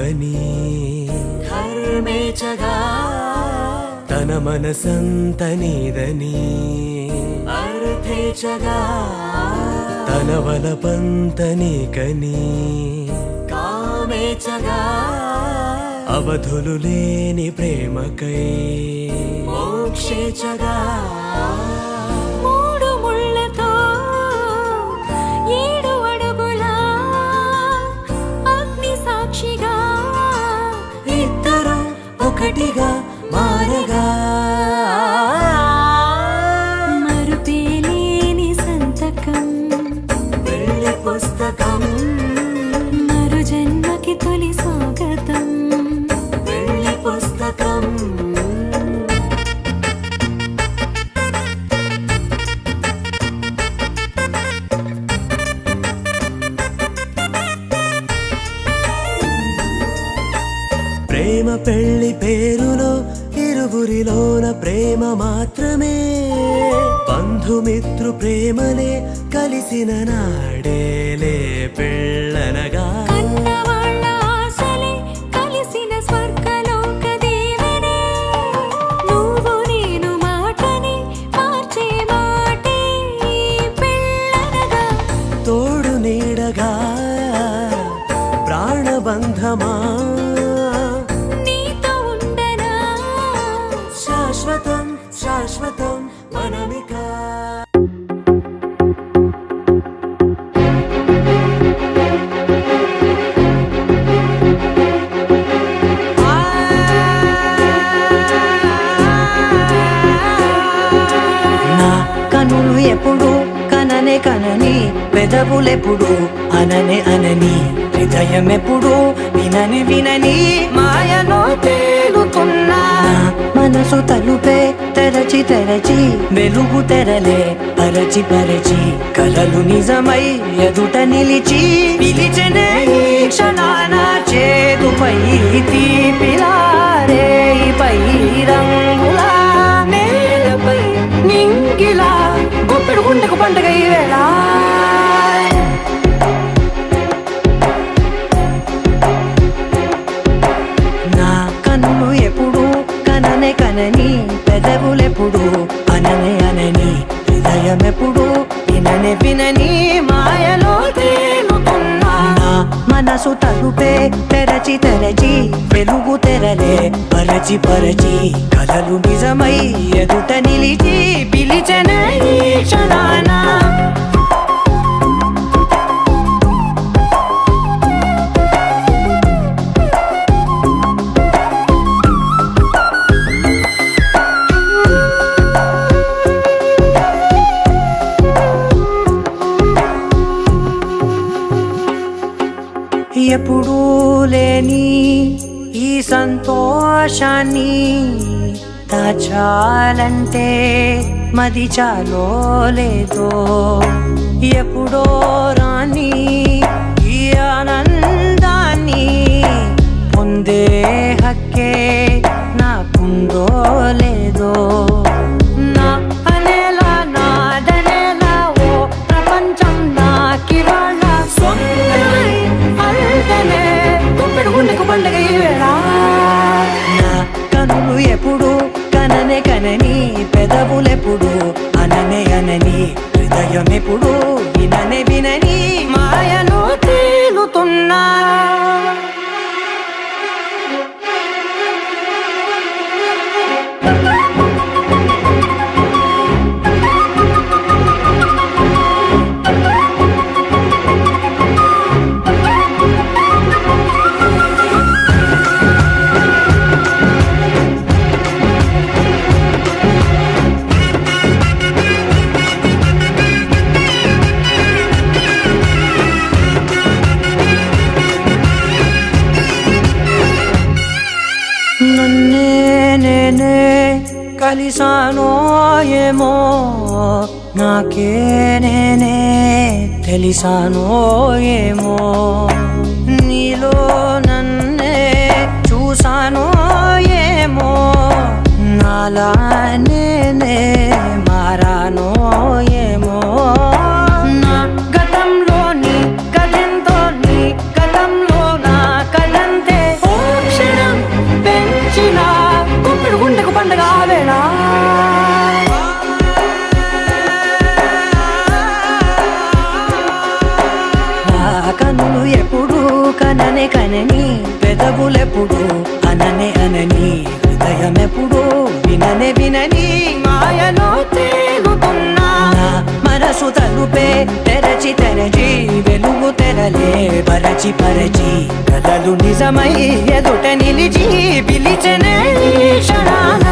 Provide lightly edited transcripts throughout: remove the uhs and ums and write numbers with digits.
ప్రేమకని ధర్మేచగా తన మనసంత నీదని అర్థేచగా తన వలపంత నీకని కామేచగా అవధులు లేని ప్రేమకై మోక్షేచగా మూడు ముళ్ళతో 7 అడుగుల అగ్ని సాక్షిగా ఇద్దరు ఒకటిగా మారగా మరుపేలేని సంతకం పెళ్లి పుస్తకం మరు జన్మకి తొలి స్వాగతం పెళ్లి పుస్తకం ప్రేమ పెళ్లి పేరులో ఇరువురిలోన ప్రేమ మాత్రమే బంధుమిత్రు ప్రేమలే కలిసిన నాడేలే పెళ్ళనగా కన్నవాళ్ళ ఆశలే కలిసిన స్వర్గలోక దేవనే నువ్వు నేను మాటని మార్చే మాటే పెళ్ళనగా తోడు నీడగా ప్రాణబంధమా నీతో ఉండనా శాశ్వతం శాశ్వతం మనమిక నా కనులు ఎప్పుడు కననే కనని పెదవులెప్పుడు అననే అనని హృదయం ఎప్పుడు వినని వినని మాయలో తేలుతున్నా మనసు తలుపే తెరచి తెరచి వెలుగు తెరలే పరచి పరచి కలలు నిజమై ఎదుట నిలిచి పిలిచెనే ఈ క్షణాన చేదుపై తీపిలారే పై రంగులా నేలపై నింగిలా గొప్పెడు గుండెకు పండగ ఈ వేళ నా కన్ను ఎప్పుడు కననే కనని పెదవులెప్పుడు అననే అనని హృదయం ఎప్పుడు విననే వినని మాయలో తేలుతున్నా నా మనసు తలుపే తెరచి తెరచి వెలుగు తెరలే పరచి పరచి కలలు నిజమై ఎదుట నిలిచి పిలిచెనే ఈ క్షణాన ఎప్పుడూ లేని ఈ సంతోషాన్ని దాచాలంటే మది చాలో లేదో ఎప్పుడో రాని ఈ ఆనందాన్ని పొందే హక్కే నాకుందో లేదో నా అనేలా నాదనేలా ఓ ప్రపంచం నాకివాళ్ళ సొంతమై అల్దనే గుప్పెడు గుండెకు పండగ ఈ వేళ నా కనులు ఎప్పుడు కననే కనని పెదవులెప్పుడు అననే అనని హృదయం ఎప్పుడు విననే వినని మాయలో తేలుతున్నా నన్నే నేనే కలిసానో ఏమో నాకే నేనే తెలిసానో ఏమో నీలో నన్నే చూసానో ఏమో నాలా నేనే మారానో ఏమో నా గతంలోని కథంతో నీ గతంలో నా కథంతే కనని పెదవులెప్పుడు అననే అనని హృదయమెప్పుడు విననే వినని మాయలో తేలుతున్నా నా మనసు తలుపే తెరచి తెరచి వెలుగు తెరలే పరచి పరచి కలలు నిజమై ఎదుట నిలిచి పిలిచెనే ఈ క్షణాన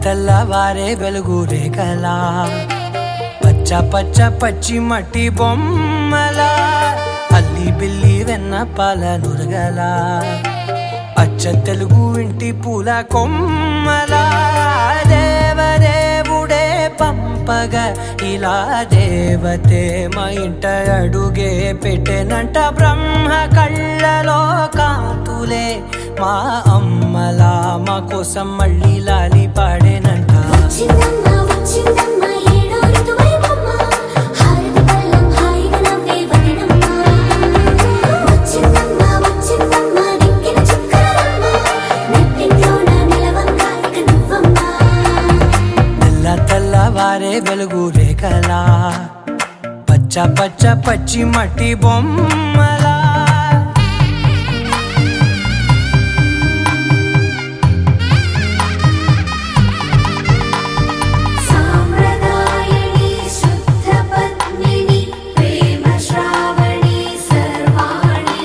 తెల్లవారే వెలుగు రేఖలా పచ్చ పచ్చ పచ్చి మట్టి బొమ్మలా అల్లి బిల్లి వెన్న పాల నురగలా అచ్చ తెలుగు ఇంటి పూల కొమ్మలా దేవదేవుడే పంపగా ఇలా దేవతే మా ఇంట అడుగే పెట్టెనంట బ్రహ్మ కళ్ళలో కాంతులే మా అమ్మలా మా కోసం మళ్ళీ లాలి పాడేనంట వచ్చిందమ్మ వచ్చిందమ్మ ఏడో ఋతువైవమ్మ హారతి పళ్ళం హాయిగా నవ్వే వదినమ్మ వచ్చిందమ్మ వచ్చిందమ్మ దిక్కిన చుక్కలమ్మ నెట్టింట్లోన నిలవంగా ఇక నువ్వమ్మ తెల్లవారే వెలుగు రేఖలా పచ్చ పచ్చ పచ్చి మట్టి బొమ్మలా సాంప్రదాయని శుద్ధ పద్మిని ప్రేమ శ్రావణి సర్వాణి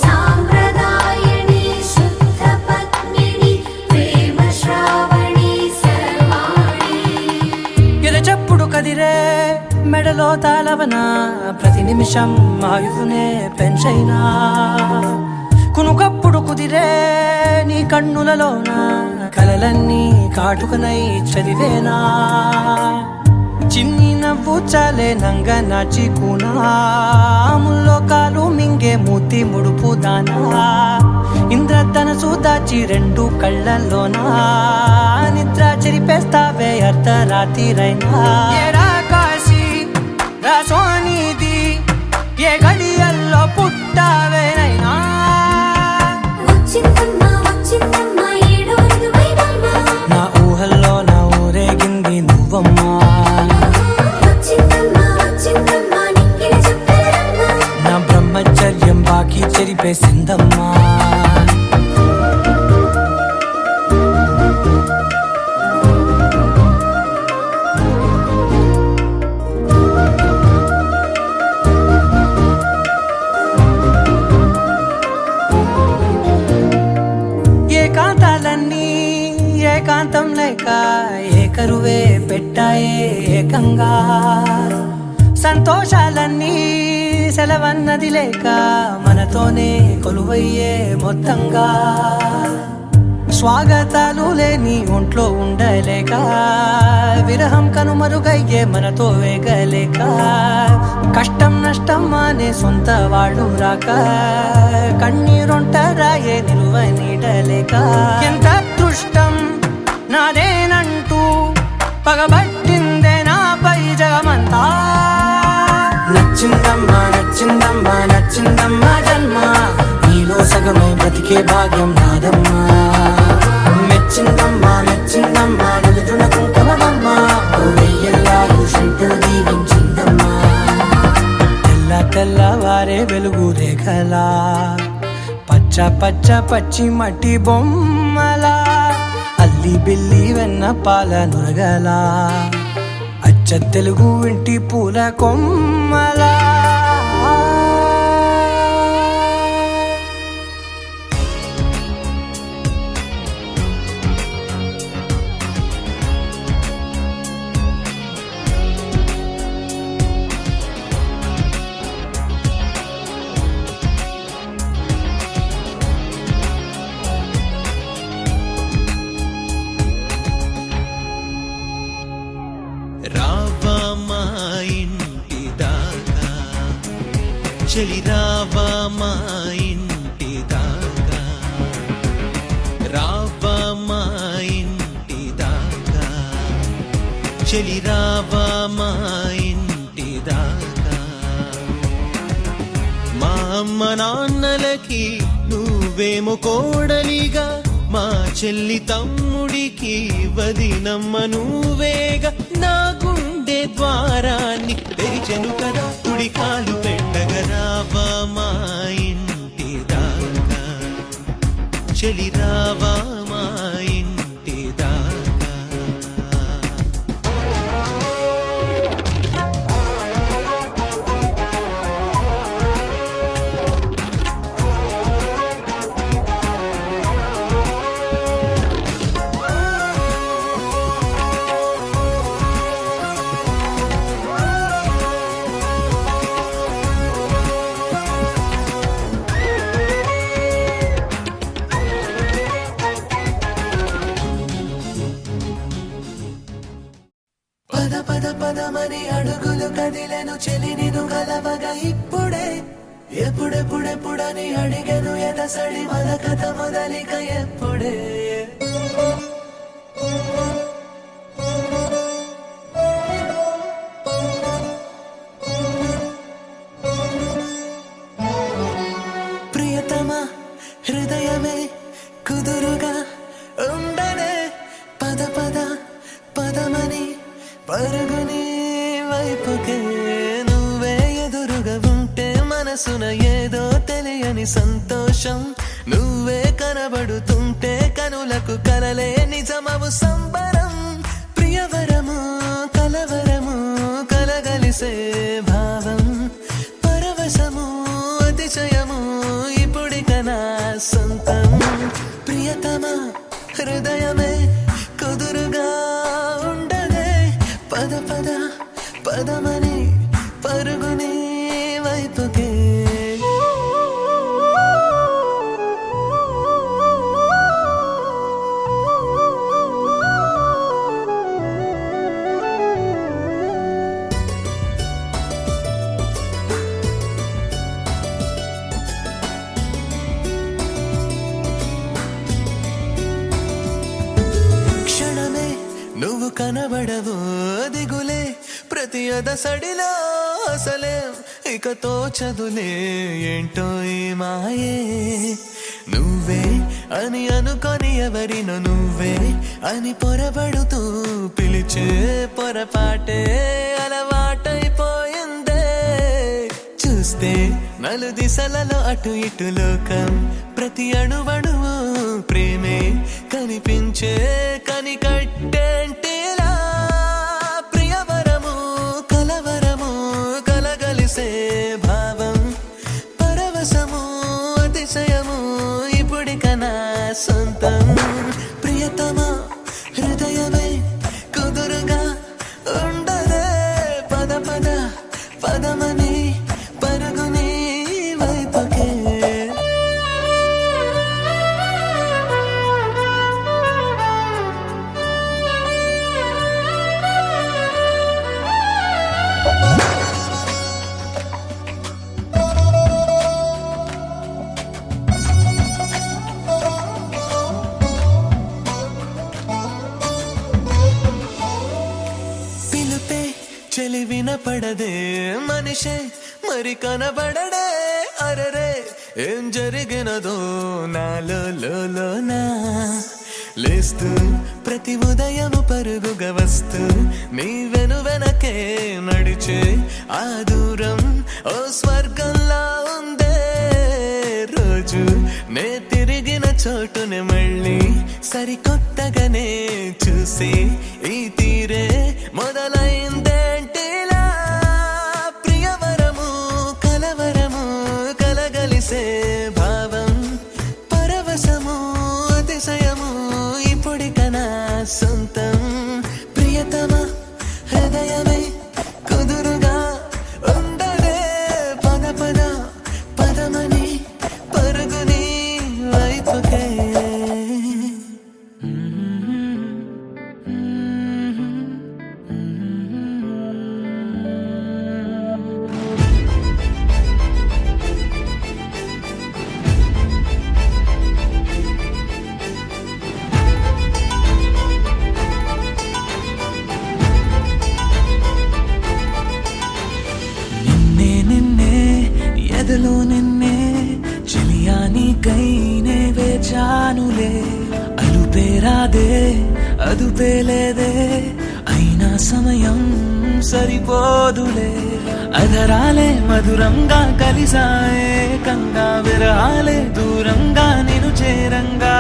సాంప్రదాయని శుద్ధ పద్మిని ప్రేమ శ్రావణి సర్వాణి ఎరచప్పుడు కదిరే మెడలో తాళవన ప్రతి నిమిషం ఆయుధునే పెంచైనా కునుకప్పుడు కుదిరే నీ కన్నులలోన కలలన్నీ కాటుకనై చదివేనా చిన్ని నవ్వు చాలే నంగ నాచి కూనాముల్లో కాలు మింగే మూతి ముడుపు దానా ఇంద్రధనసు దాచి రెండు కళ్ళల్లోనా నిద్ర చెరిపేస్తావే అర్ధరాత్రిరైనా ఏరా కాశీ రాసోనిది ఏ గడియల్లో పుట్టావేనైనా వచ్చిందమ్మ వచ్చిందమ్మ ఏడో ఋతువైవమ్మ నా ఊహల్లో నా ఊరేగింది నువ్వమ్మా వచ్చిందమ్మ వచ్చిందమ్మ నిక్కిన చుక్కలమ్మ నా బ్రహ్మచర్యం బాకీ చెరిపేసిందమ్మా ఏకాంతాలన్నీ ఏకాంతం లేక ఏకరువే పెట్టాయే ఏకంగా సంతోషాలన్నీ సెలవన్నది లేక మనతోనే కొలువయ్యే మొత్తంగా స్వాగతాలు లేని ఒంట్లో ఉండలేక విరహం కనుమరుగయ్యే మనతో వేగలేక కష్టం నష్టం అనే సొంత వాళ్ళు రాక కన్నీరొంటరాయే నిలువ నీడలేక ఎంత అదృష్టం నాదేనంటూ పగబట్టిందే నాపై జగమంతా నచ్చిందమ్మా నచ్చిందమ్మా నచ్చిందమ్మా జన్మ నీలో సగమై బ్రతికే భాగ్యం నాదమ్మా మెచ్చిందమ్మా మెచ్చిందమ్మా నిలుచున కుంకుమమ్మా వెయ్యల్లాలు శంకులు దీవించిందమ్మా తెల్లవారే వెలుగు రేఖలా పచ్చ పచ్చ పచ్చి మట్టి బొమ్మలా అల్లి బిల్లి వెన్న పాల నురగలా అచ్చ తెలుగు ఇంటి పూల కొమ్మలా రావా మా ఇంటి చెలి రావా మా ఇంటి దాకా, రావా మా ఇంటి దాకా, చెలి రావా మా ఇంటి దాకా. మా అమ్మ నాన్నలకి నువ్వేమో కోడలిగా, మా చెల్లి తమ్ముడికి వదినమ్మ నువ్వేగా. నా గుండె ద్వారాన్ని తెరిచెను కదా, కుడి కాలు పెట్టగ రావా మా ఇంటి దాకా, చెలి రావా మా ఇంటి దాకా. పద పద పదమని అడుగులు కదిలెను చెలి నిన్ను గలవగా ఇప్పుడే. ఎప్పుడెప్పుడెప్పుడని అడిగను ఎదసడి మన కథ మొదలిక ఎప్పుడే. ప్రియతమా హృదయమే కుదురుగా ఉండనే, పద పద పదమని పరుగుని వైపుకే. నువ్వే ఎదురుగా ఉంటే మనసున ఏదో తెలియని సంతోషం, నువ్వే కనబడుతుంటే కనులకు కలలే నిజమవు సంబరం. ప్రియవరము కలవరము కలగలిసే భావం, పరవశము అతిశయము ఇప్పుడిక నా సొంతం. ప్రియతమా హృదయమే కుదురుగా ఉండనే, పద పద పదమని పరుగుని వైపుకే. క్షణమే నువ్వు కనబడవు దిగులే, ప్రతి అదసడిలో అసలే ఇక తోచదులే ఏంటో ఈ మాయే. నువ్వే అని అనుకొని ఎవరినో నువ్వే అని పొరబడుతూ పిలిచే పొరపాటే అలవాటైపోయిందే. చూస్తే నలు దిశలలో అటు ఇటు లోకం, ప్రతి అణువణువు ప్రేమే కనిపించే కనికట్టేంటిలా. ప్రియవరము కలవరము కలగలిసే భావం, పరవశము అతిశయము ఇప్పుడిక నా సొంతం. ప్రియతమా హృదయమే కుదురుగా ఉండదే, పద పద పదమని పరుగుని వైపుకే. పిలుపే చెలి వినపడదే, మనిషే మరి కనబడడే. అరరే ఏం జరిగినదో నాలో లోనా, లేస్తూ ప్రతి ఉదయము పరుగుగా వస్తూ నీ వెనువెనకే నడిచే ఆ దూరం ఓ స్వర్గంలా ఉందే. రోజు నే తిరిగిన చోటునే మళ్ళీ సరికొత్తగానే చూసి ఈ తీరే మొదలైందేంటిలా. ప్రియవరము కలవరము కలగలిసే భావం, పరవశము అతిశయము ఇప్పుడిక నా సొంతం. ప్రియతమా హృదయమే కుదురుగా ఉండదే, పద పద పదమని పరుగుని వైపుకే. పేరాదే అదుపే లేదే అయినా సమయం సరిపోదులే అధరాలే మధురంగా కలిసాయే కంగా విరహాలే దూరంగా నేను చేరంగా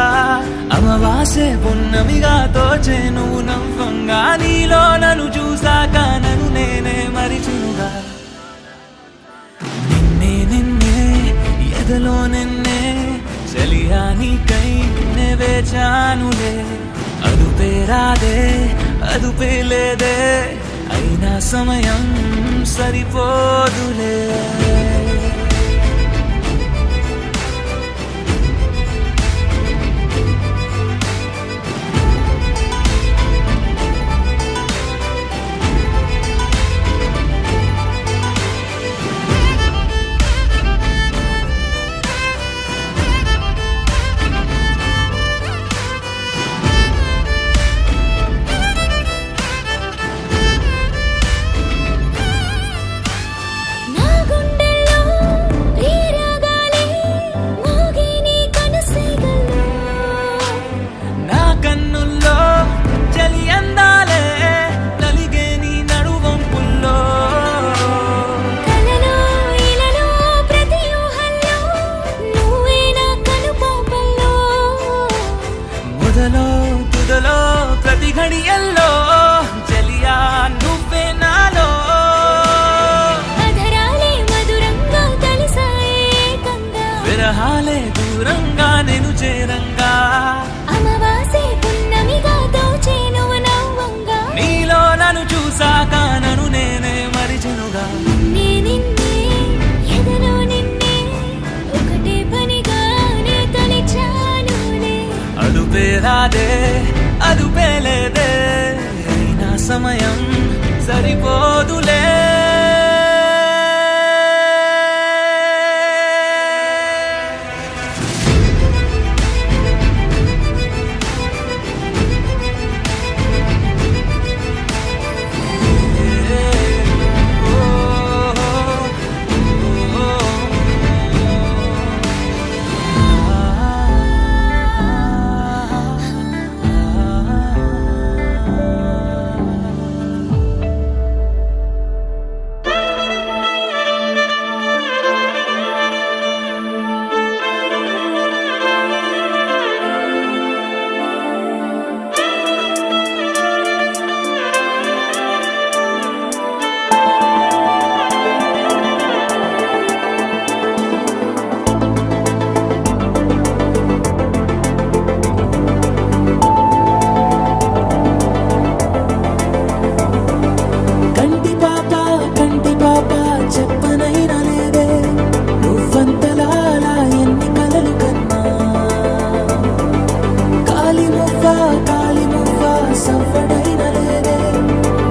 అమవాసే పున్నమిగా తోచే నువ్వు నవ్వంగా నీలో నన్ను చూసాక నన్ను నేనే మరిచునుగా నిన్నే నిన్నే ఎదలో నిన్నే చలియా నీకై నే వేచానులే అదుపే రాదే అదుపే లేదే అయినా సమయం సరిపోదులే నా గుండెల్లో ప్రియరాగాలే మోగే నీ కనసైగల్లో నా కన్నుల్లో చలి అందాలే నలిగే నీ నడువంపుల్లో కలలో ఇలలో ప్రతి ఊహల్లో నువ్వే నా కనుపాపల్లో మొదలో తుదలో ప్రతి ఘడియల్లో చలియా నువ్వే నాలో అధరాలే మధురంగా కలిసాయే కంగా విరహాలే దూరంగా నేను చేరంగా అమవాసే పున్నమిగా తోచే నువ్వు నవ్వంగా నీలో నన్ను చూసాక నన్ను నేనే మరిచెనుగా నే నిన్నే ఎదలో నిన్నే ఒకటే పనిగా నే తలిచానులే అదుపే రాదే అదుపే లేదే అయినా సమయం సరిపోదులే కంటి పాప చెప్పనైనా లేదే నువ్వంతలా అలా ఎన్ని కలలు కన్నా కాలి మువ్వ సవ్వడైనా లేదే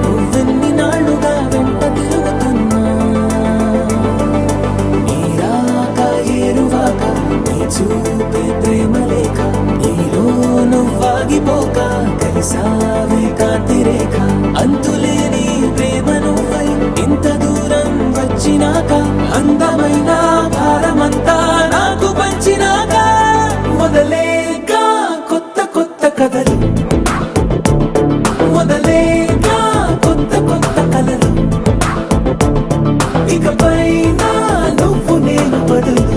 నువ్వెన్ని నాళ్ళుగా వెంట తిరుగుతున్నా నీ రాక ఏరువాక నీ చూపే ప్రేమ లేక నీలో నువ్వాగిపోక కలిసావే కాంతి రేఖ అంతులేని ప్రేమ నువ్వై ఇంత దూరం వచ్చినాక అందమైన భారమంతా నాకు పంచినాక మొదలేక కొత్త కొత్త కథలు మొదలేక కొత్త కొత్త కలలు ఇకపైన నువ్వు నేను బదులు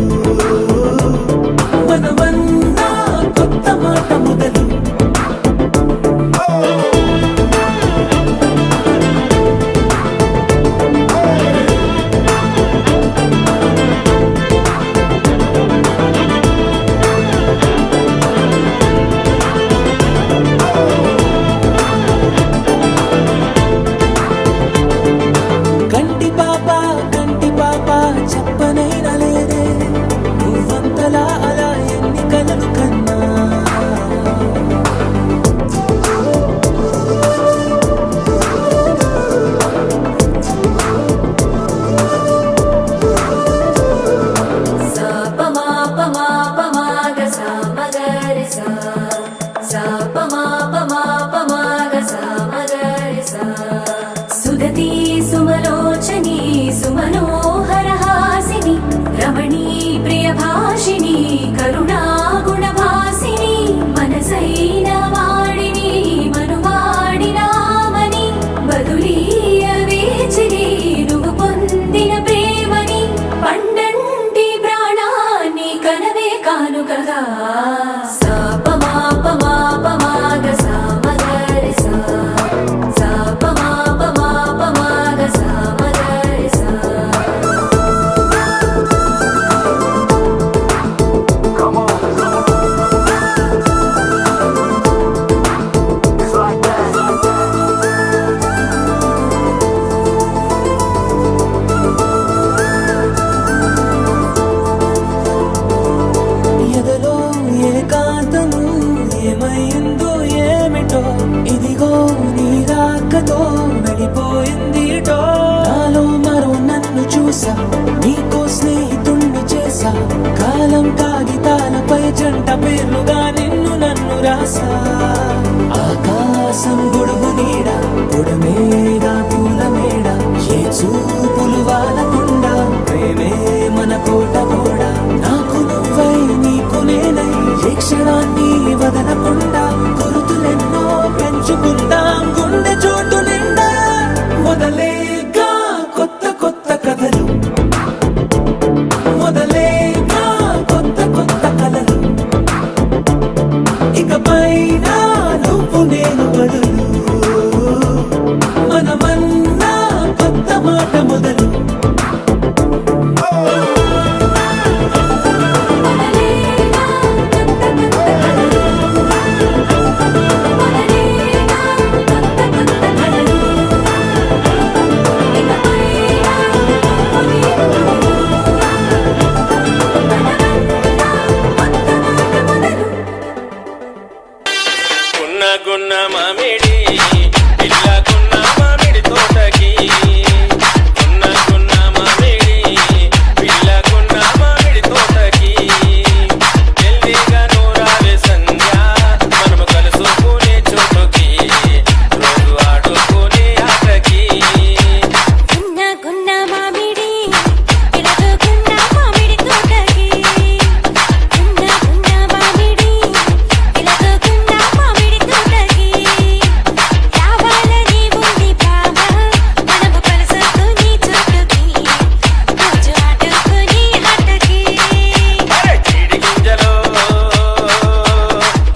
మనమన్నా కొత్త మాట మొదలు కంటి పాప చెప్పనైనా లేదే నువ్వంతలా అలా ఎన్ని కలలు కన్నా సుదతి సుమలోచని సుమనోహరహాసిని రమణీ ప్రియభాషిణి కరుణా గుణభాసిని మనసైనా ముందు ఏమిటో ఇదిగో నీ రాకతో వెళ్ళిపోయింది నాలో మరో నన్ను చూసా నీకో స్నేహితుణ్ణి చేసా కాలం కాగితాలపై జంట పేర్లుగా నిన్ను నన్ను రాసా ఆకాశం గొడుగు నీడ పొడమేగా పూల మేడ ఏ చూపులు వాలకుండా ప్రేమే మన కోట గోడ నాకు నువ్వై నీకు నేనై ఏ క్షణాన్ని వదలకుండా గుర్తులెన్నో పెంచుకుందాం గుండె చోటు నిండా మొదలేగా కొత్త కొత్త కథలు మొదలేగా కొత్త కొత్త కలలు ఇకపైన నువ్వు నేను బదులు మనమన్నా కొత్త మాట మొదలు గున్న మామిడి పిల్లకున్న మామిడి తోటకి గున్న మామిడి పిల్లకున్న మామిడి తోటకి జల్దీగా నూరావే సంధ్య మనము కలుసుకునే చోటుకి రోజు ఆడుకునే ఆటకి గున్న మామిడి పిలకున్న మామిడి తోటకి గున్న మామిడి పిలకున్న మామిడి తోటకి రావాలని ఉంది బావ మనము కలుసుకునే చోటుకి రోజు ఆడుకునే ఆటకి అరే చీడి గింజలో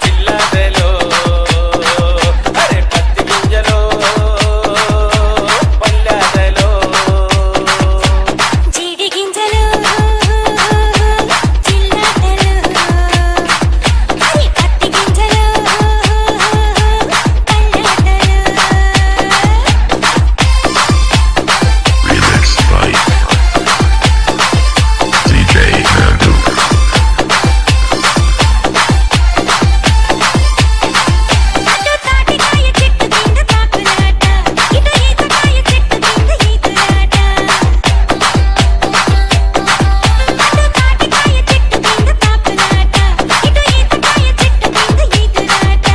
చిల్లదలో అరే పత్తి గింజలో పల్లదలో జీడి గింజలు చిల్లటలు హరి పత్తి గింజలు Remixed by DJ Nandu. అటు తాటికాయ చెట్టు కింద తాకులాట ఇటు ఈతకాయ చెట్టు కింద ఈతులాట అటు తాటికాయ చెట్టు కింద తాకులాట ఇటు ఈతకాయ చెట్టు కింద ఈతులాట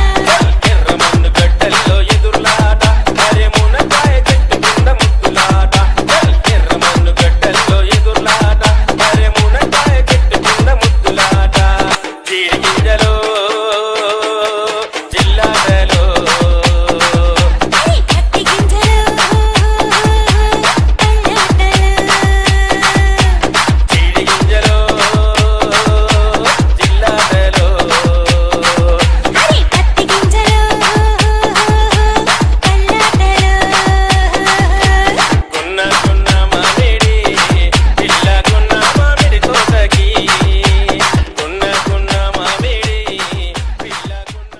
ఎర్రమన్ను గడ్డల్లో ఎదుర్లాట అరే మునకాయ చెట్టు కింద ముద్దులాట ఎర్రమన్ను గడ్డల్లో ఎదుర్లాట అరే మునకాయ చెట్టు కింద ముద్దులాట జీడి గింజలో జిల్లాటలో హరి పత్తి గింజలు పల్లటలు జీడి గింజలో జిల్లాటలో హరి పత్తి గింజలు పల్లటలు గున్న మామిడి పిల్లకున్న మామిడి తోటకి గున్న మామిడి పిల్లకున్న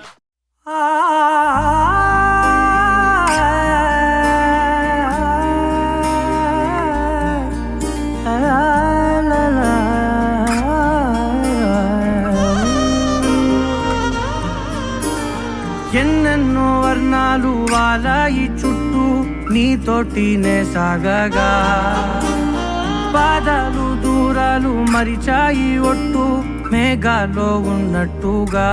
ఎన్నెన్నో వర్ణాలు వాలాయి చుట్టూ నీతోటినే సాగగా పాదాలు దూరాలు మరిచాయి ఒట్టు మేఘాలో ఉన్నట్టుగా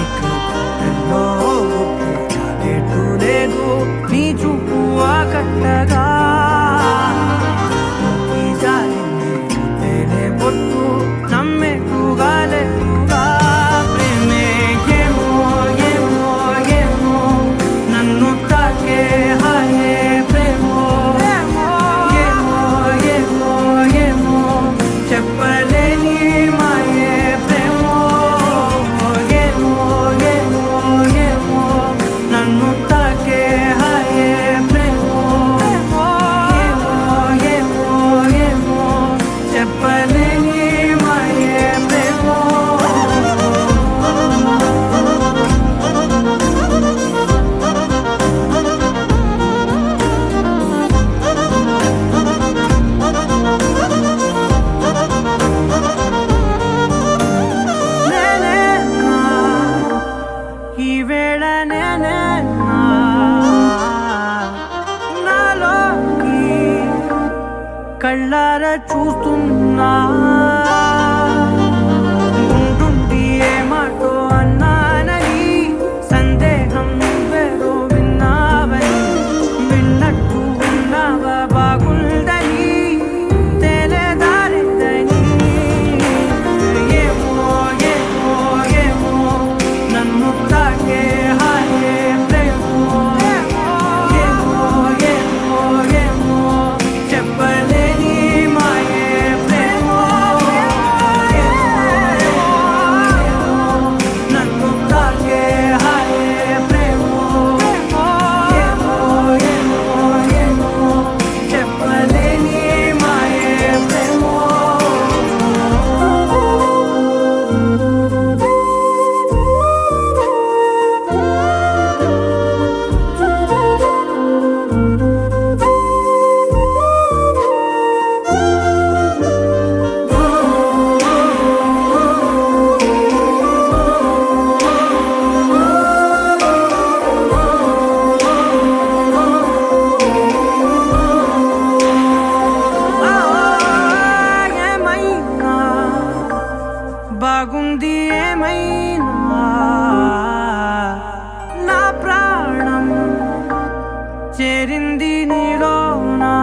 ఇక గుండెల్లో గుట్టు చాలేటు లేదు నీ చూపు ఆకట్టగా ఈ జాలిని చూస్తేనే పొట్టు నమ్మేట్టుగా లేటుగా ప్రేమే ఏమో ఏమో ఏమో నన్ను తాకే హాయే ప్రేమో ఏమో ఏమో ఏమో చెప్పలేని మాయే ప్రేమో ఏమో ఈ వేళ నేనే నాలోకి కళ్ళారా చూస్తున్నా ఉంటుండి ఏ మాటో అన్నానని సందేహం నువ్వేదో విన్నావని విన్నట్టు ఉన్నావా బాగుందని తెలియదారిద్దని ఏమో ఏమో ఏమో నన్ను తాకే హాయే ప్రేమో ఏమో ఏమో ఏమో చెప్పలేని మాయే ప్రేమో నన్ను తాకే హాయే ప్రేమో ఏమో ఏమో ఏమో చెప్పలేని మాయే ప్రేమో ఏమైనా బాగుంది ఏమైనా నా ప్రాణం చేరింది నీలోనా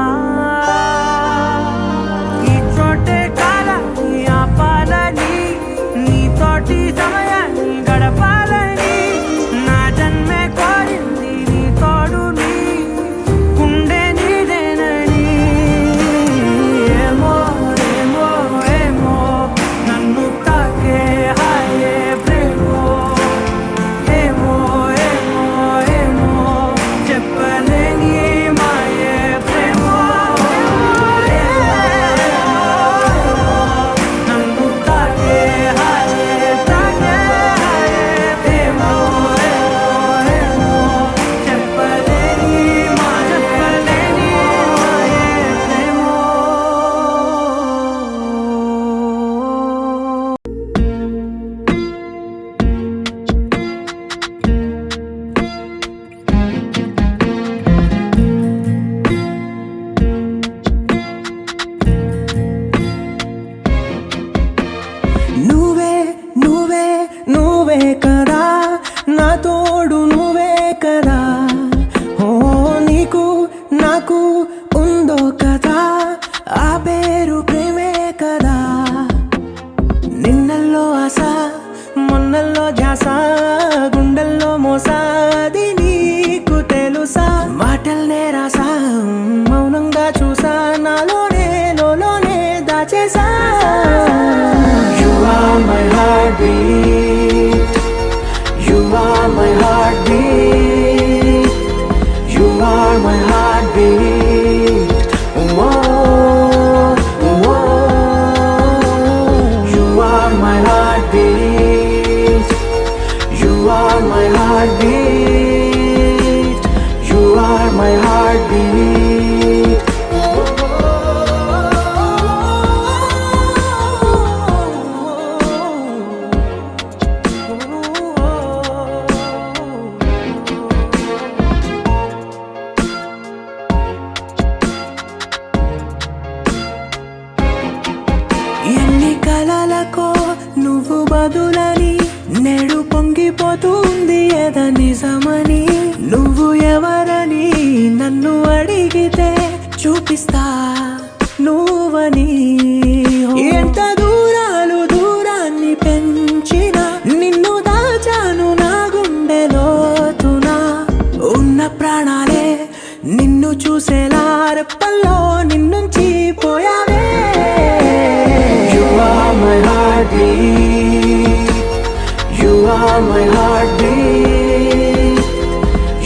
ఈ చోటే కాలాన్ని ఆపాలని నీతోటి సమయాన్ని గడపాలని నా జన్మే కోరింది నీ తోడుని గుండె నీదేనని ఏమో ఏమో ఏమో నన్ను తాకే హాయే ప్రేమో ఏమో ఏమో ఏమో చెప్పలేని మాయే ప్రేమో నన్ను తాకే హాయే ప్రేమో ఏమో ఏమో చెప్పలేని మాయే ప్రేమో నువ్వే నువ్వే నువ్వే కదా నా తోడు నువ్వే కదా ఓ నీకు నాకు ఉందో కదా ఆ పేరు ప్రేమే కదా నిన్నల్లో ఆశ మొన్నల్లో ధ్యాస గుండెల్లో మోసాది నీకు తెలుసా మాటల్నే రాసా మౌనంగా చూసా నాలోనే లోనే దాచేసా You are my heartbeat. You are my heartbeat. You are my heartbeat. Whoa, whoa. You are my heartbeat. You are my heartbeat. You are my heartbeat. ఎన్ని కలలకో నువ్వు బదులని నేడు పొంగిపోతుంది ఎద నిజమని నువ్వు ఎవరని నన్ను అడిగితే చూపిస్తా నువ్వని ఎంత దూరాలు దూరాన్ని పెంచిన నిన్ను దాచాను నా గుండెలోతున ఉన్న ప్రాణాలే నిన్ను చూసేలా రెప్పల్లో నిన్నుంచి పోయావే You are my heartbeat. You are my heartbeat.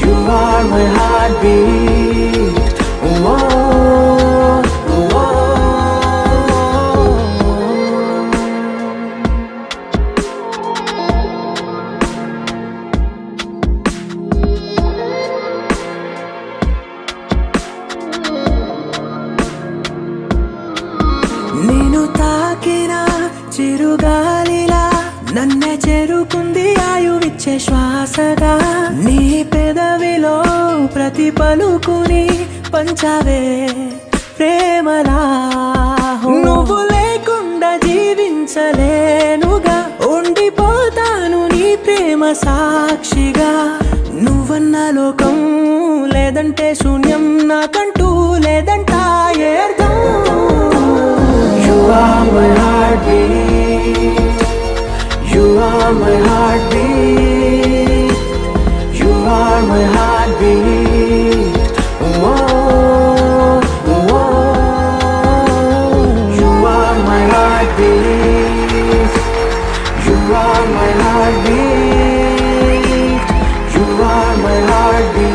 You are my heartbeat. Whoa, whoa. శ్వాసగా నీ పెదవిలో ప్రతి పలుకుని పంచవే ప్రేమలా. నువ్వు లేకుండా జీవించలేనుగా, ఉండిపోతాను నీ ప్రేమ సాక్షిగా. నువ్వన్న లోకం లేదంటే శూన్యం, నాకంటూ లేదంట ఏర్థం. You are my heartbeat, you are my heartbeat, you are my heartbeat. Oh, oh, you are my heartbeat, you are my heartbeat, you are my heartbeat.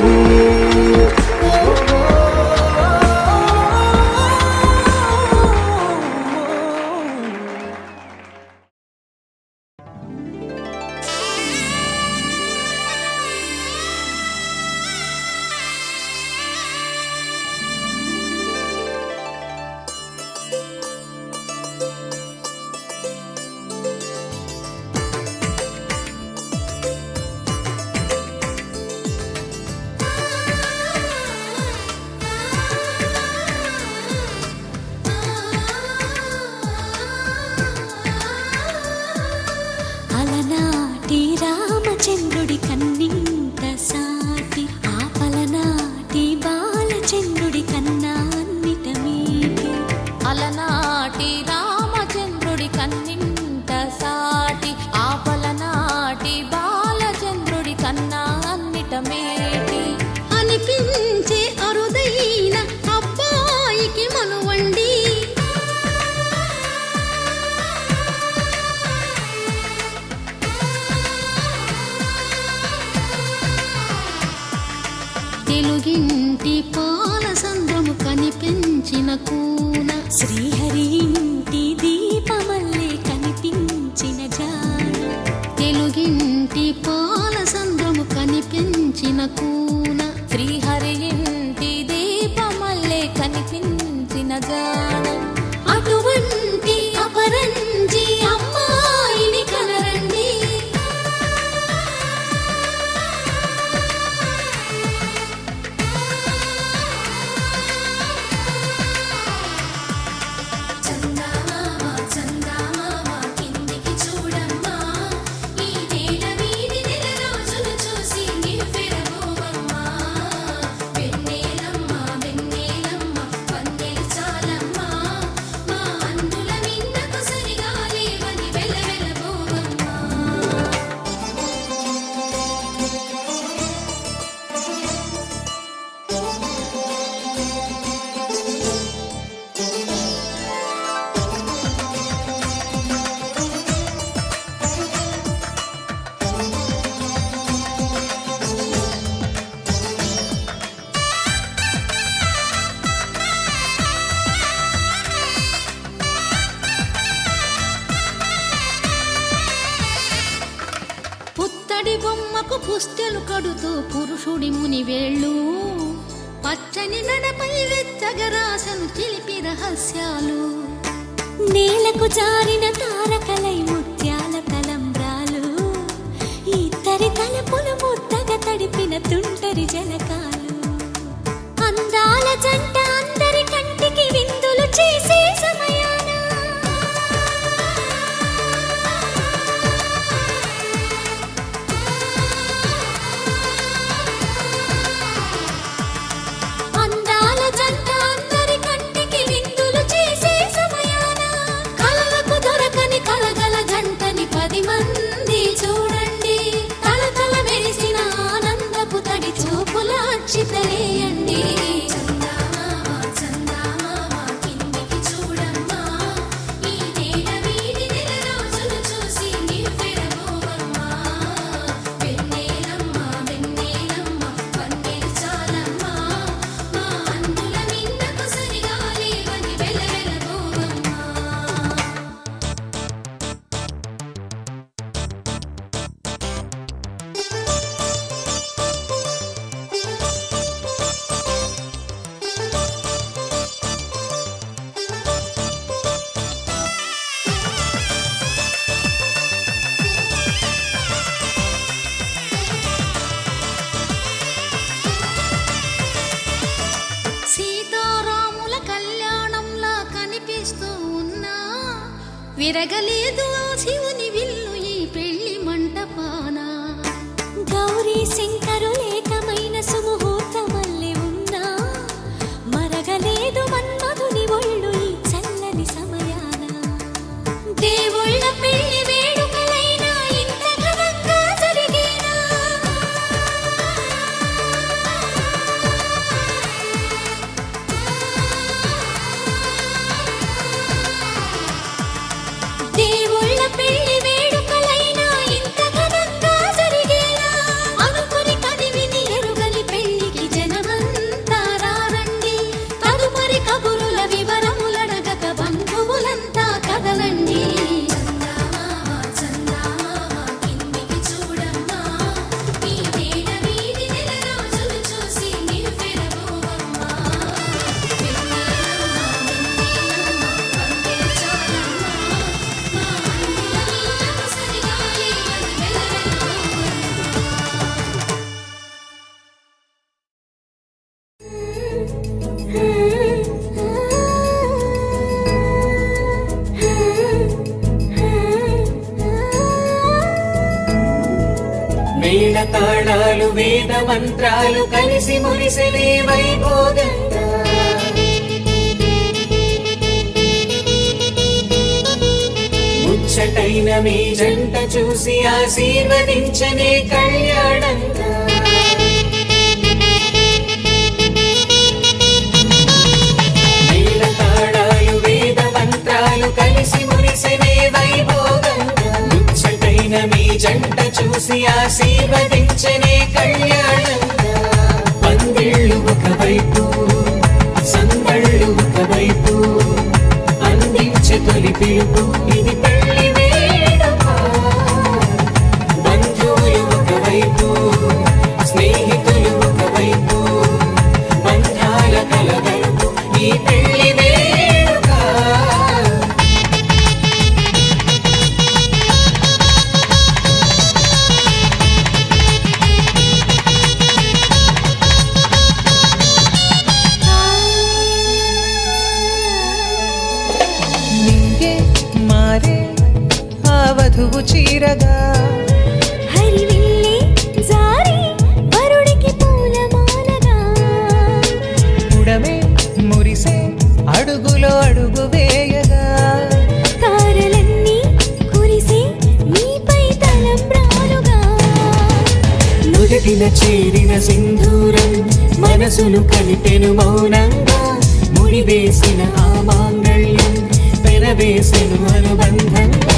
అలనాటి రామచంద్రుడి కన్నింత సాటి, ఆపలనాటి బాలచంద్రుడి కన్నా అన్నిట మీటి. అలనాటి రామచంద్రుడి కన్నింత సాటి, ఆపలనాటి బాలచంద్రుడి కన్నా అన్నిట మేటి. అనిపించే అరుదైన అబ్బాయికి మనువండి, తెలుగింటి పాలసంద్రము కనిపించిన కూన, శ్రీహరి ఇంటి దీపమల్లే కనిపించిన జాన. తెలుగింటి పాలసంద్రము కనిపించిన కూన. శ్రీహరి ఇంటి దీపమల్లే కనిపించిన జాన. అటువంటి అపరంజి అమ్మాయిని కనరండి, చందమామ చందమామ కిందికి చూడమ్మా, ఈ నేల వీడి నెల రోజులు చూసి నివ్వెరబోవమ్మా. వెన్నెలమ్మ వెన్నెలమ్మ వన్నెలు చాలమ్మా, మా అందుల మిన్నకు సరిగా లేవని వెలవెలబోవమ్మా. పుత్తడి బొమ్మకు పుస్తెలు కడుతూ పురుషుడి ముని వేళ్ళు, పచ్చని నడపై వెచ్చగరాసను చిలిపి రహస్యాలు. నేలకు జారిన తారకలై ముత్యాల తలంబ్రాలు, ఇద్దరి తలపులు ముద్దగా తడిపిన తుంటరి జలకాలు. అందాల జంట అందరి కంటికి విందులు చేసే సమయాన, అందాల జంట అందరి కంటికి విందులు చేసే సమయాన, కలలకు దొరకని కలగల జంటని 10 మంది చూడండి. తల తల మెరిసి విరగలేదు ఆ శివుని విల్లు ఈ పెళ్లి మంటపాన. గౌరీ శంకరులేకమైన సుముహూర్తమల్లె ఉన్నా మరగలేదు మన్మధుని ఒళ్ళు ఈ చల్లని సమయాన. దేవుళ్ళ పెళ్లి వేడుకలైనా ఇంత ఘనంగా జరిగేనా? దేవుళ్ళ పెళ్లి వేడుకలైనా ఇంత ఘనంగా జరిగేనా? అనుకుని కదివిని ఎరుగని పెళ్లికి జనమంతా రారండి. తదుపరి కబురుల వివరములడగక బంధువులంతా కదలండి. చందమామ చందమామ కిందికి చూడమ్మా, ఈ వేళ వీధి నెల రోజులు చూసి నీవు పెరగోవమ్మా. వెన్నెలమ్మ వెన్నెలమ్మ పందిరి చాలమ్మా, మా అన్నుల నీటకు సరిగాలి అది మేళ తాళాలు వేద మంత్రాలు కలిసి మురిసెనే వైభోగంగా. ముచ్చటైన మీ జంట చూసి ఆశీర్వదించనే కళ్యాణంగా. మేళ తాళాలు వేద మంత్రాలు కలిసి మురిసెనే వైభోగంగా. ముచ్చటైన మీ జంట చూసి ఆశీర్వదించనే కళ్యాణంగా. పందిళ్ళు ఒకవైపు సందళ్ళు ఒకవైపు అందించే తొలి పిలుపు ఇది పెళ్లి వేడుక. బంధువులు ఒకవైపు స్నేహితులు ఒకవైపు బంధాల కలగలుపు ఈ పెళ్లి వేడుక. నింగే మారే ఆ వధువు చీరగా, హరివిల్లే జారి వరుడికి పూలమాలగా. ఉడమే మురిసే అడుగులో అడుగు వేయగా. తారలన్నీ కురిసే మీపై తలంబ్రాలుగా. నుదిటిన చేరిన సింధూరం మనసును కలిపెను మౌనంగా. ముడివేసిన ఆ మాంగళ్యం పెనవేసెను అనుబంధంగా.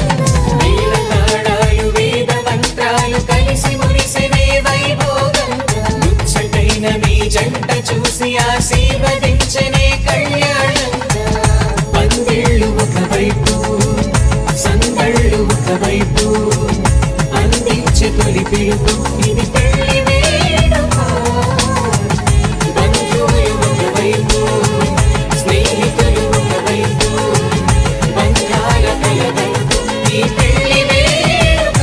మేళ తాళాలు వేద మంత్రాలు కలిసి మురిసెనే వైభోగంగా. ముచ్చటైన మీ జంట చూసి ఆశీర్వదించనే కళ్యాణంగా. పందిళ్ళు ఒకవైపు సందళ్ళు ఒకవైపు అందించే తొలి పిలుపు ఇది పెళ్లి వేడుక. బంధువులు ఒకవైపు స్నేహితులు ఒకవైపు బంధాల కలగలుపు ఈ పెళ్లి వేడుక.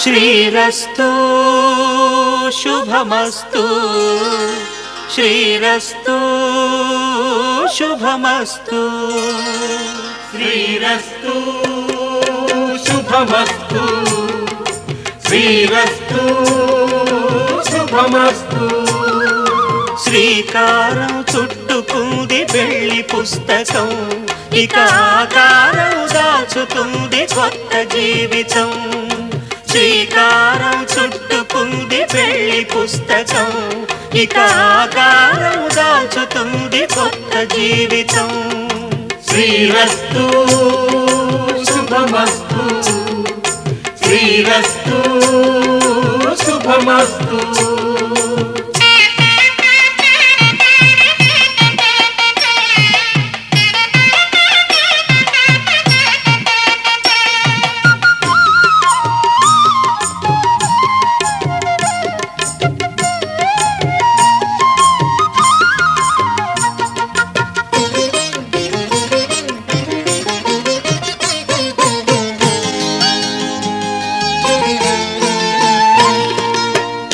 శ్రీరస్తు శుభమస్తు శ్రీరస్తు శుభమస్తు శ్రీరస్తు శుభమస్తు శ్రీరస్తు శుభమస్తు. శ్రీకారం చుట్టుకుంది వెళ్లి పుస్తకం, ఇక ఆకారం దాచుతుంది కొత్త జీవితం. శ్రీకారం చుట్టుకుంది పెళ్లి పుస్తకం, ఇక ఆకారం దాచుతుంది కొత్త జీవితం. శ్రీరస్తు శుభమస్తు శ్రీరస్తు శుభమస్తు.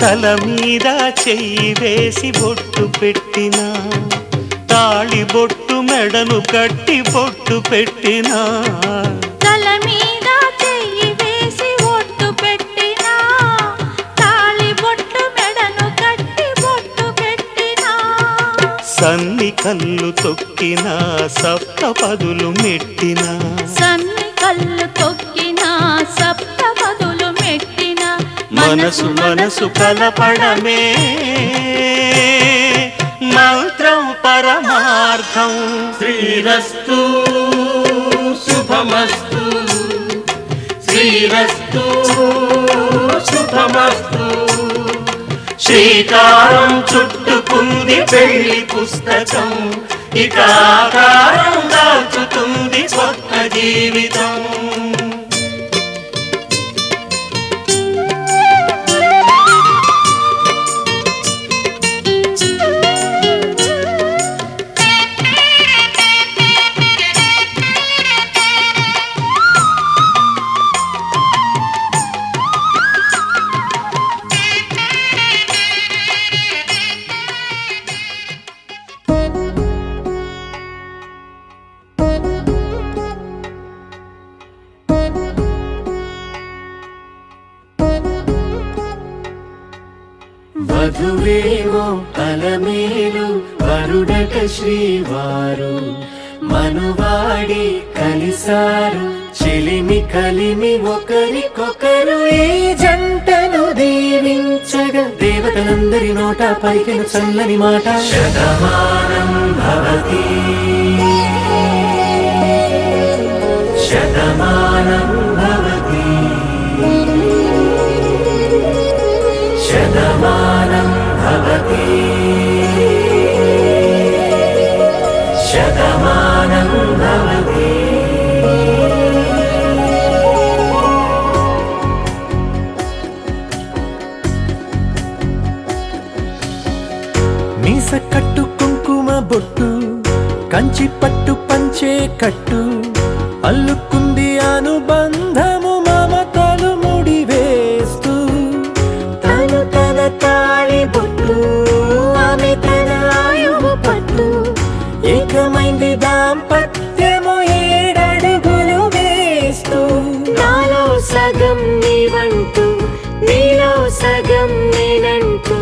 తల మీద చెయ్యి వేసి బొట్టు పెట్టినా తాళి బొట్టు మెడను కట్టి బొట్టు పెట్టినా తల మీద చెయ్యి వేసి బొట్టు పెట్టినా తాళి బొట్టు మెడను కట్టి బొట్టు పెట్టినా సన్ని కళ్ళు తొక్కినా సప్తపదులు మెట్టినా సన్ని కళ్ళు తొక్కినా సప్తపదులు మెట్టినా మనసు మనసు కలపడమే మంత్రం పరమార్థం శ్రీరస్తు శుభమస్తు శ్రీరస్తు శుభమస్తు శ్రీకారం చుట్టుకుంది పెళ్లి పుస్తకం ఇక ఆకారం దాచుతుంది కొత్త జీవితం వధువేమో అలమేలు వరుడట శ్రీవారు మనువాడి కలిసారు చెలిమి కలిమి ఒకరికొకరు ఈ జంటను దీవించగా దేవతలందరి నోట పలికిన చల్లని మాట శతమానం భవతి శతమానం భవతి శతమానం భవతి శతమానం భవతి మీస కట్టు కుంకుమ బొట్టు కంచి పట్టు పంచే కట్టు అల్లుకుంది అనుబంధము మమతలు ముడివేస్తూ తను తన తాళి బొట్టు ఆమె తన ఆయువు పట్టు ఏకమైంది దాంపత్యము 7 అడుగులు వేస్తూ నాలో సగం నీవంటూ నీలో సగం నేనంటూ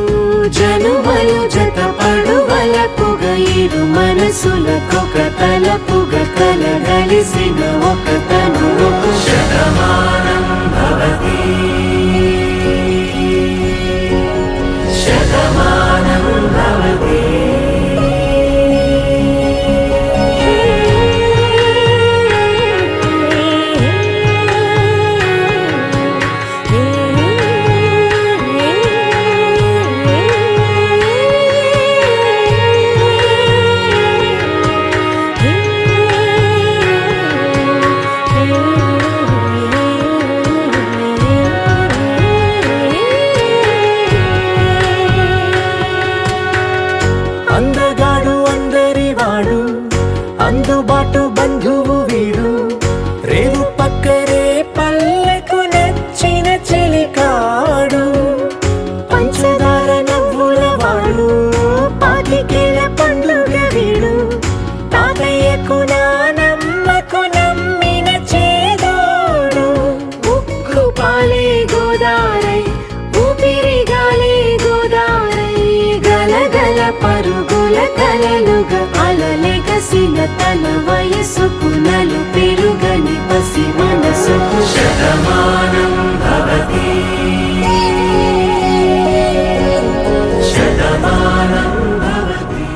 జనుమలు జతపడువలపుగ ఇరు మనసులకొక తలపుగ కలగలిసిన ఒక తను శతమానం భవతి శతమానం భవతి అందగాడు అందరివాడు అందుబాటు బంధువు వీడు రేవు పక్కరే పల్లెకు నచ్చిన చెలికాడు పంచదార నవ్వుల వాడు పాతికేల పండుగ వీడు తాతయ్యకు నానమ్మకు నమ్మిన చేదోడు ఉక్కు పాలే గోదారై ఊపిరి గాలే గోదారై గలగల పరుగుల కలలుగా అలలెగసిన తన వయసుకు నలు పెరుగని పసి మనసుకు శతమానం భవతి శతమానం భవతి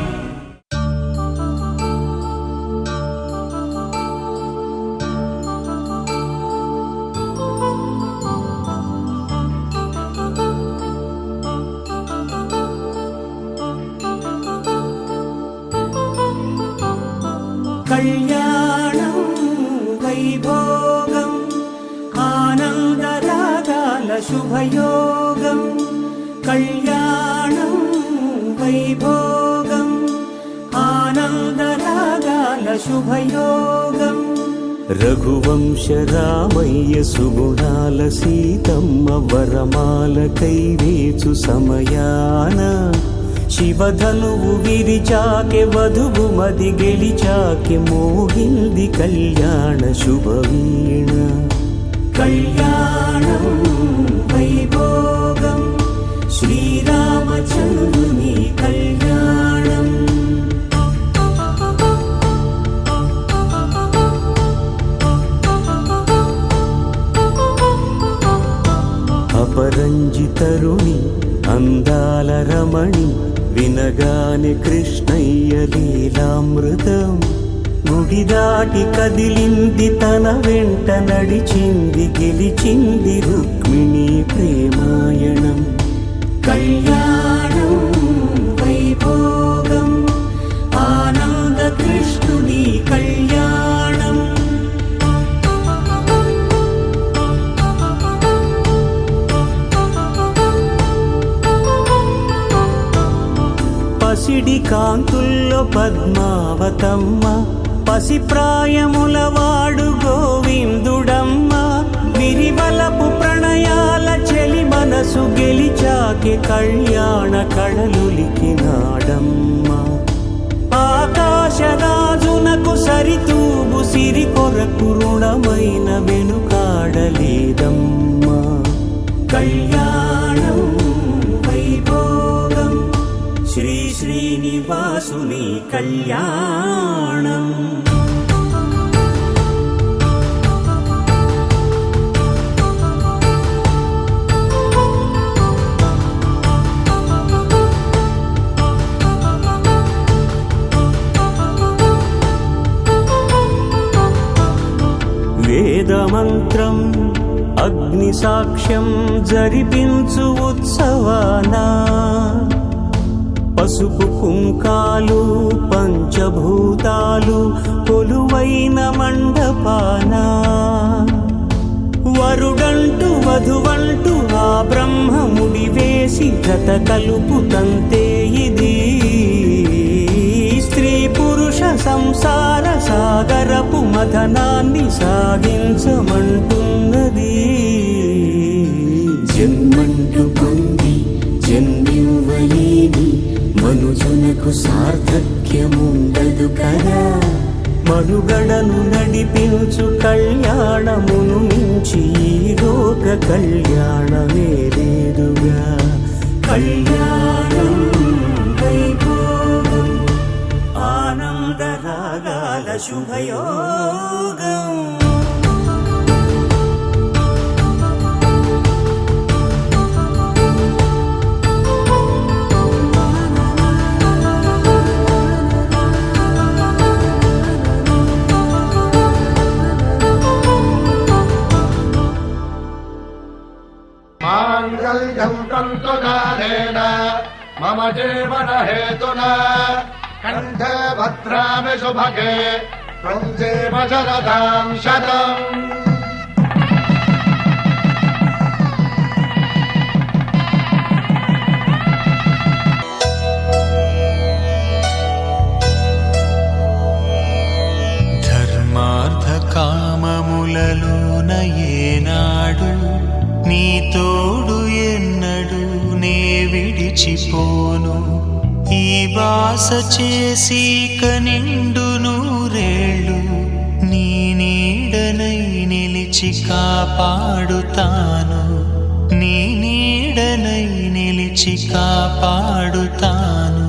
కళ్యాణం వైభోగం ఆనందరాగాల శుభయోగం కళ్యాణం వైభోగం ఆనందరాగాల శుభయోగం రఘువంశ రామయ్య సుగుణాల సీతమ్మ వరమాల కైవేచు సమయాన శివధనువు విరిచాకె వధువు మది గెలిచాకె మోగింది కళ్యాణ శుభవీణ కళ్యాణం వైభోగం శ్రీరామచంద్రుని కళ్యాణం అపరంజితరుణి అందాల రమణి వినగానే కృష్ణయ్య లీలామృతం గుడి దాటి కదిలింది తన వెంట నడిచింది గెలిచింది రుక్మిణి ప్రేమాయణం కళ్యాణం వైభోగం ఆనంద కృష్ణుని కళ్యాణం పసిడి కాంతుల్లో పద్మావతమ్మ పసిప్రాయముల వాడు గోవిందుడమ్మ విరివలపు ప్రణయాల చెలి మనసు గెలిచాకే కళ్యాణ కళలులికినాడమ్మ ఆకాశరాజునకు సరితూబు సిరి కొరకు రుణమైన వెనుకాడలేదమ్మ కళ్యాణం వైభోగం శ్రీ శ్రీనివాసుని కళ్యాణం వేదమంత్రం అగ్ని సాక్ష్యం జరిపించు ఉత్సవానా పసుపు కుంకాలు పంచభూతాలు కొలువైన మండపాన వరుడంటూ వధువంటూ ఆ బ్రహ్మముడి వేసి జత కలుపుతంతే ఇది స్త్రీ పురుష సంసార సాగరపు మథనాన్ని సాగించమంటున్నది జన్మంటూ పొంది జన్మివ్వలేని మనుజునకు సార్థక్యముండదు కదా మనుగడను నడిపించు కళ్యాణమును మించి ఈ లోక కళ్యాణమే లేదుగా కళ్యాణం వైభోగం ఆనంద రాగాల శుభయోగం माङ्गल्यं तन्तुकालेन मम जीवन हेतुना कण्ठे भद्रामि शुभगे त्वं जीव शरदां शतम् ధర్మార్థ కామములలోన ఏనాడు నీ తోడు ఎన్నడు నే విడిచిపోను ఈ బాస చేసి కనిండు నూరేళ్ళు నీ నీడనై నిలిచి కాపాడుతాను నీ నీడనై నిలిచి కాపాడుతాను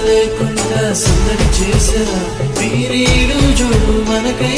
లేకుండా సందడి చేసరా వీరీడు చూడు మనకై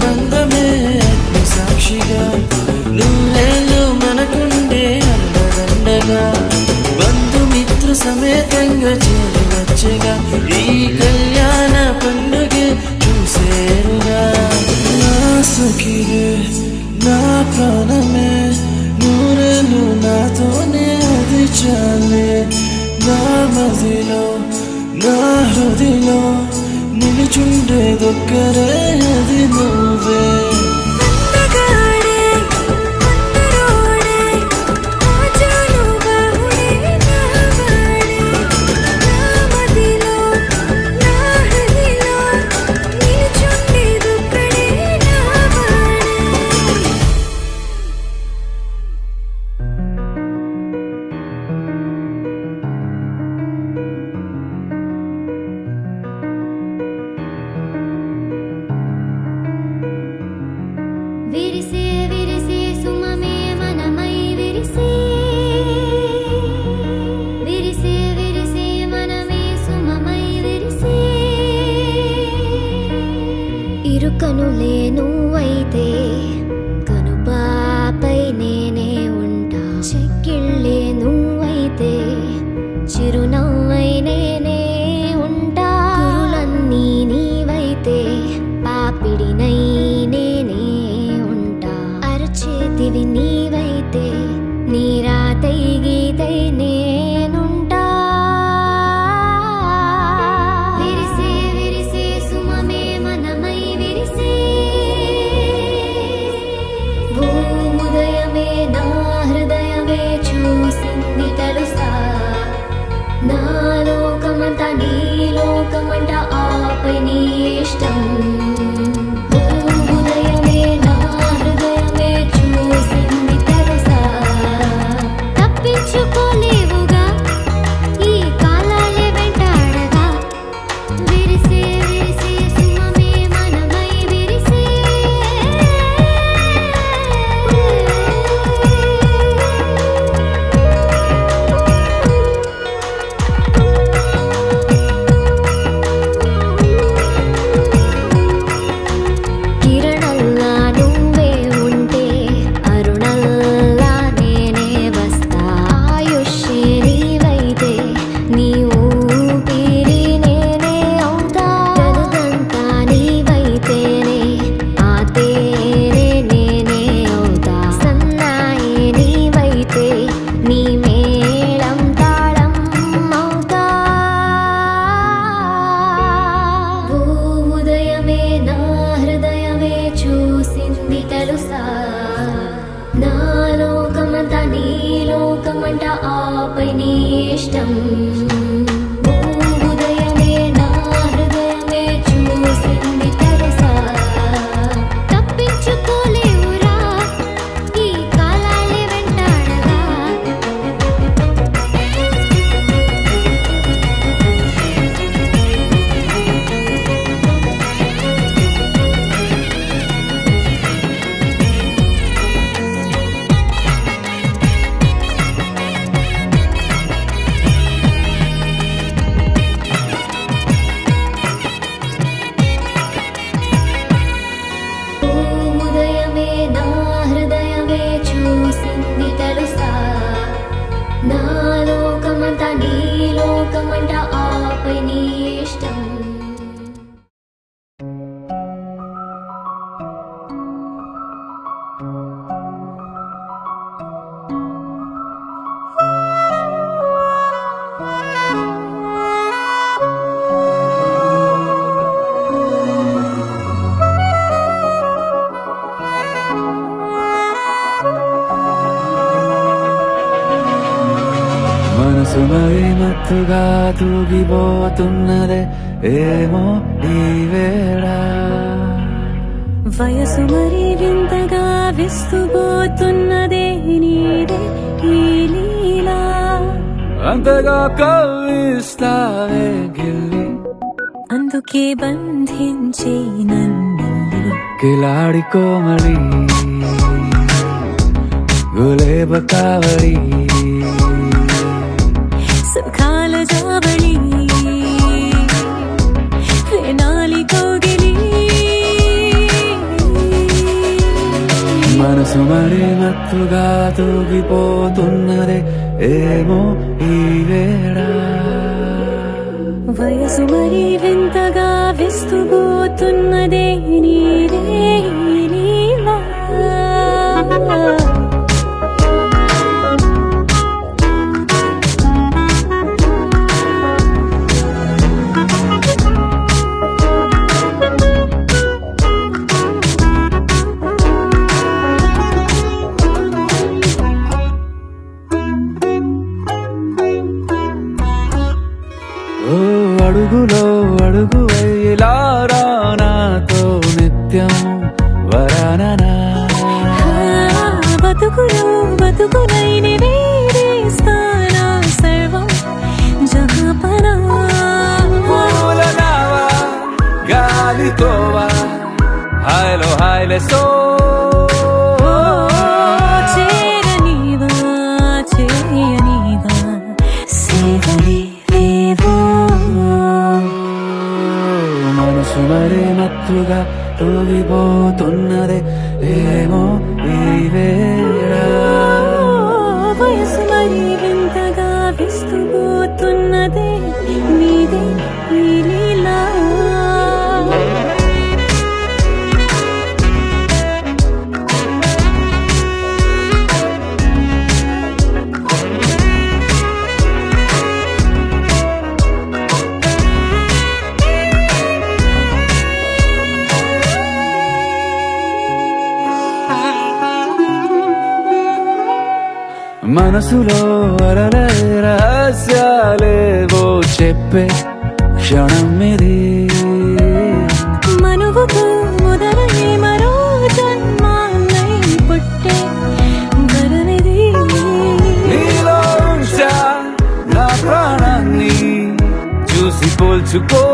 బంధమే అగ్ని సాక్షిగా నూరేళ్ళు మనకుండే అండదండగా బంధుమిత్ర సమేతంగా చేరి వచ్చగా ఈ కళ్యాణ పండుగే చూసేరుగా నా సుఖిరే నా ప్రాణమే నూరేళ్ళు నాతోనే అది చాలే నా మదిలో నా హృదిలో నిలుచుండేదొక్కరే అది నువ్వే విరిసే విరిసే సుమమే మనమై విరిసే విరిసే విరిసే మనమే సుమమై విరిసే ఇరుకనులే నువ్వైతే కనుపాపై నేనే ఉంటా చెక్కిళ్ళే నువ్వైతే చిరునవ్వై నేనే ఉంటా కురులన్నీ నీవైతే పాపిడినై నేనే చేతివి నీవైతే నీరాతై గీతై నేనుంటా విరిసే విరిసే సుమమే మనమై విరిసే భూముదయమే నా హృదయమే చూసింది తెలుసా నా లోకమంట నీ లోకమంట ఆపై నీ ఇష్టం తప్పించుకోలేవుగా ఈ కాలాలే వెంటాడగా విరిసే విరిసే సుమమే మనమై విరిసే కిరణల్లా నువ్వే ఉంటే అరుణల్లా నేనే వస్తా ఆయుష్షే నీవైతే నీ ఊపిరి నేనే అవుతా జగదంతా నీవైతేనే ఆ తేనే నేనే అవుతా సన్నాయే నీవైతే నీ మేళం తాళం అవుతా భూముదయమే నా హృదయమే చూసింది తెలుసా నా లోకమంతా నీ లోకమంట ఆపై నీ ఇష్టం భూముదయమే నా హృదయమే చూసింది తెలుసా తప్పించుకోలేవురా ఈ కాలాలే వెంటాడగా భూముదయమే నా హృదయమే చూసింది తెలుసా నా లోకమంట నీ లోకమంట ఆపై నీ ఇష్టం మనసు మరి మత్తుగా తూగిపోతున్నదే ఏమో ఈ వేళ వయసు మరి వింతగా విస్తుపోతున్నదే నీదే ఈ లీలా అంతగా కవ్విస్తావే గిల్లి అందుకే బంధించే నన్ను కిలాడి కోమలి గులేబ కావడి సుఖాల జావళి వేనాలి కోగిలి మనసు మరి మత్తుగా తూగిపోతున్నదే ఏమో ఈ వేళ వయసు మరి వింతగా విస్తుపోతున్నదే నీరే నీలా ఓ అడుగులో అడుగు వేలారా నాతో నిత్యం వరాననా బతుకులో బతుకునైన వేరేస్తానా సర్వం జహాపనా పూల నావా గాలితోవా హాయ్లో హాయ్లే సో చేరనీవా చేయనీవా సేవలే లేవో మనసు మరి మత్తుగా తూగిపోతున్నదే ఏమో ఈ వేళ వయసు మరి వింతగా విస్తుపోతున్నదే నీదే ఈ లీలా మనసులో అరలే రహస్యాలేవో చెప్పే క్షణం ఇది మనువుకు మొదలై మరో జన్మాన్నై పుట్టే వరమిది నీలో ఉంచా నా ప్రాణాన్ని చూసి పోల్చుకో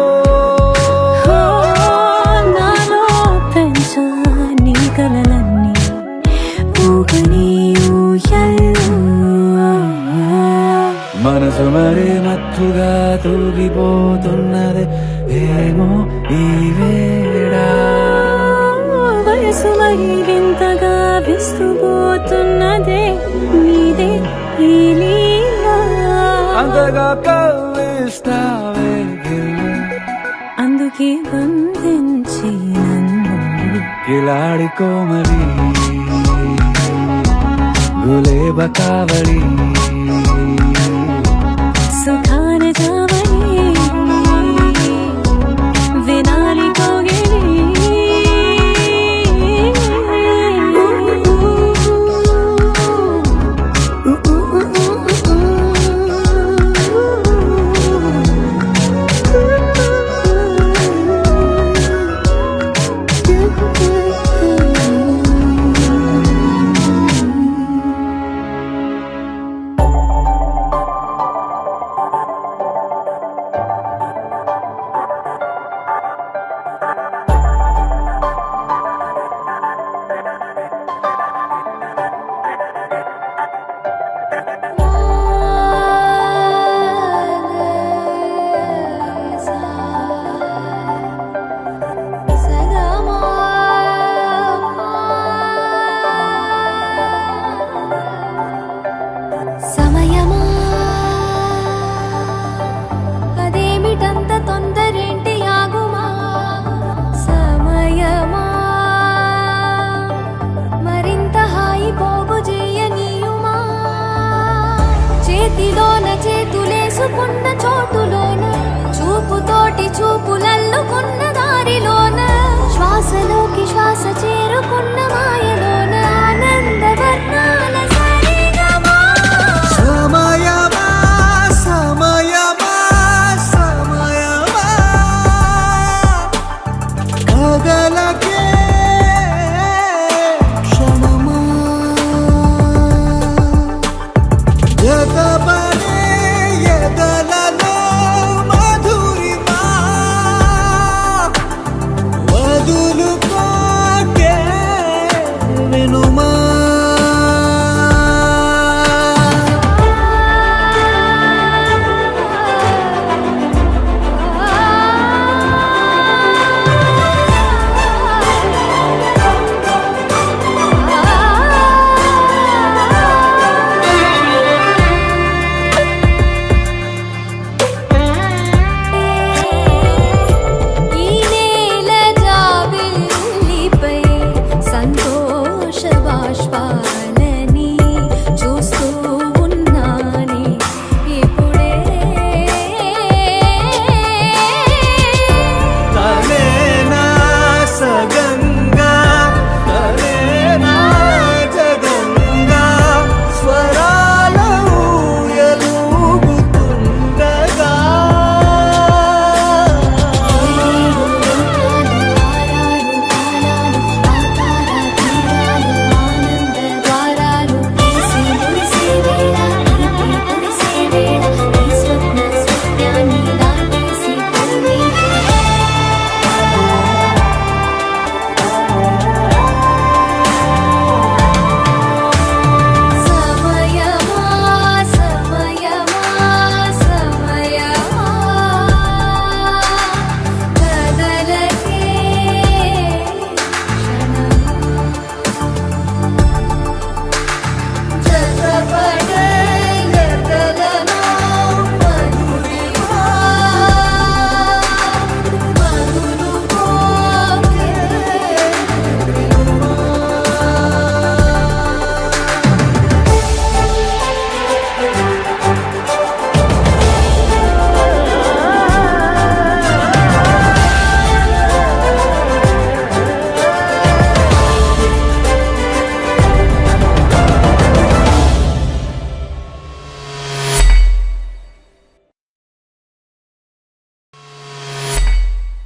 నాలో పెంచా నీ కలలన్నీ ఊగని ఊయల్లో మనసు మరి మత్తుగా తూగిపోతున్నదే ఏమో ఈ వేళ వయసు మరి వింతగా విస్తుపోతున్నదే నీదే ఈ లీలా అంతగా కవ్విస్తావే గిల్లి అందుకే బంధించి నన్ను కిలాడి కోమలి గులేబ కావలి సుఖాన జావని వినాలి కోగిలి సమయమా అదేమిటంత తొందరేంటి ఆగుమా సమయమా మరింత హాయి పోగు చేయనీయుమా చేతిలోన చేతులేసుకున్న చోటులోన చూపుతోటి చూపులల్లుకున్న దారిలోన